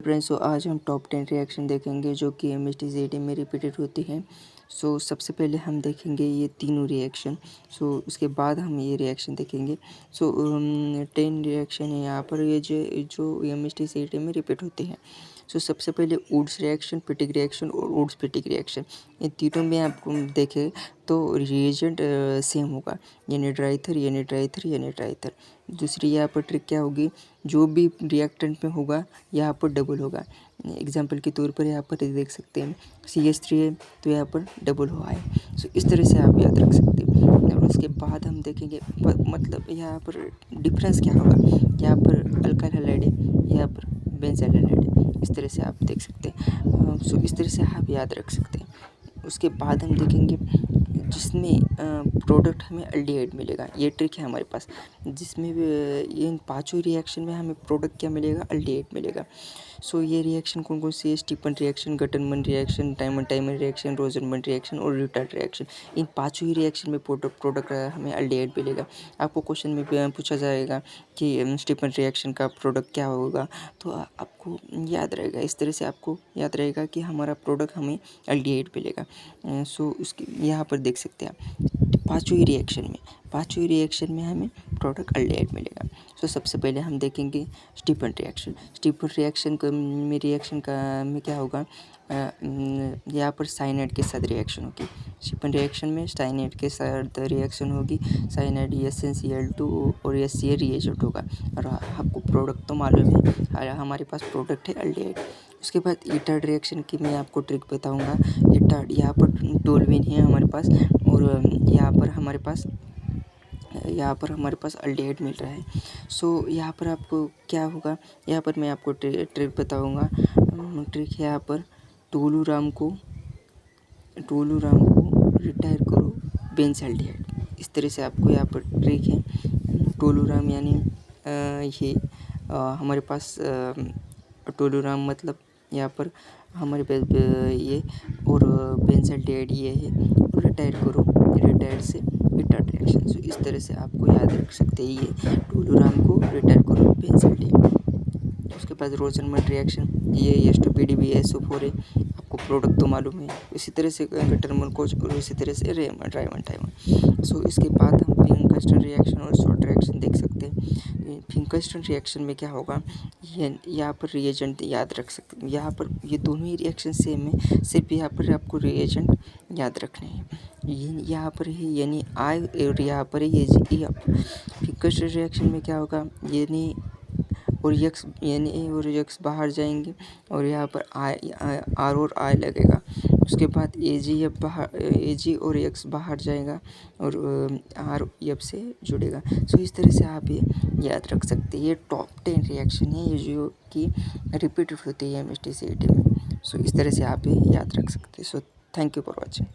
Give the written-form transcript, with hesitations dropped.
Friends, सो आज हम top 10 reaction देखेंगे जो कि MSTCET में रिपीटेड होती हैं। सो सबसे पहले हम देखेंगे ये तीनों रिएक्शन। सो उसके बाद हम ये रिएक्शन देखेंगे। सो 10 रिएक्शन है यहाँ पर, ये जो MSTCET में रिपीट होते हैं। सो सबसे पहले वुड्स रिएक्शन, पिटिक रिएक्शन और वुड्स पिटिक रिएक्शन, इन तीनों में आपको देखें तो रिएजेंट सेम होगा, यानी ड्राइथर यानी ड्राइथर यानी ड्राइथर। दूसरी यहाँ पर ट्रिक क्या होगी, जो भी रिएक्टेंट में होगा यहाँ पर डबल होगा। एग्जांपल के तौर पर यहाँ पर देख सकते हैं CH3 है तो यहाँ पर डबल हुआ है। सो इस तरह से आप याद रख सकते हैं। और उसके बाद हम देखेंगे मतलब यहाँ पर डिफरेंस क्या होगा, यहाँ पर अल्काइल हैलाइड है, यहाँ पर बेंजाइल हैलाइड है। इस तरह से आप देख सकते हैं। सो इस तरह से आप याद रख सकते हैं। उसके बाद हम देखेंगे जिसमें प्रोडक्ट हमें अल्डिहाइड मिलेगा। ये ट्रिक है हमारे पास, जिसमें इन पांचों रिएक्शन में हमें प्रोडक्ट क्या मिलेगा, अल्डिहाइड मिलेगा। सो ये रिएक्शन कौन कौन सी है, Stephen reaction, Gattermann reaction, Tiemann reaction, Rosenmund reaction और रिटार्ड रिएक्शन। इन पांचों ही रिएक्शन में प्रोडक्ट हमें अल्डिहाइड मिलेगा। आपको क्वेश्चन में पूछा जाएगा कि स्टीफन रिएक्शन का प्रोडक्ट क्या होगा, तो आपको याद रहेगा, इस तरह से आपको याद रहेगा कि हमारा प्रोडक्ट हमें अल्डिहाइड मिलेगा। सो उसकी यहाँ पर देख सकते हैं आप पांचों ही रिएक्शन में हमें प्रोडक्ट अल्डिहाइड मिलेगा। सो सबसे पहले हम देखेंगे स्टीफन रिएक्शन में क्या होगा, यहाँ पर साइनाइड के साथ रिएक्शन होगी। स्टीफन रिएक्शन में साइनाइड के साथ रिएक्शन होगी। साइनाइड SnCl2 और SCl रिएजेंट होगा। और आपको प्रोडक्ट तो मालूम है, हमारे पास प्रोडक्ट है अल्डिहाइड। उसके बाद ईटार्ड रिएक्शन की मैं आपको ट्रिक बताऊंगा। ईटार्ड यहाँ पर टोल्यूइन है हमारे पास, और यहाँ पर हमारे पास अल्डिहाइड मिल रहा है। सो यहाँ पर आपको क्या होगा, यहाँ पर मैं आपको ट्रिक बताऊंगा। ट्रिक है यहाँ पर टोलूराम को रिटायर करो बेंजाल्डिहाइड। इस तरह से आपको यहाँ पर ट्रिक है। टोलूराम यानी ये हमारे पास टोलूराम मतलब यहाँ पर हमारे पास ये, और बेंजाल्डिहाइड ये है। रिटायर करो, रिटायर से ईटार्ड रिएक्शन। सो इस तरह से आपको याद रख सकते हैं, ये टोलूराम को रिटायर करो बेंजाल्डिहाइड। उसके बाद रोजनमन रिएक्शन, ये H2PDBSO4 है, आपको प्रोडक्ट तो मालूम है। इसी तरह से गटरमन कोच और इसी तरह से टाइमन। सो इसके बाद हम फिंकस्टन रिएक्शन और शॉर्ट रिएक्शन देख सकते हैं। फिंकस्टन रिएक्शन में क्या होगा, यहाँ पर रिएजेंट याद रख सकते हैं। यहाँ पर ये दोनों ही रिएक्शन सेम है, सिर्फ यहाँ पर आपको रिएजेंट याद रखने हैं। यहाँ पर है यानी आई, और यहाँ पर है ये जी। फिंकस्टन रिएक्शन में क्या होगा, यानी और यक्स बाहर जाएंगे, और यहाँ पर आर और आई लगेगा। उसके बाद AG और X बाहर जाएगा, और R एफ से जुड़ेगा। सो इस तरह से आप ये याद रख सकते हैं। ये टॉप 10 रिएक्शन है, ये जो कि रिपीटेड होती है MSTCET में। सो इस तरह से आप ये याद रख सकते हैं। So thank you for watching.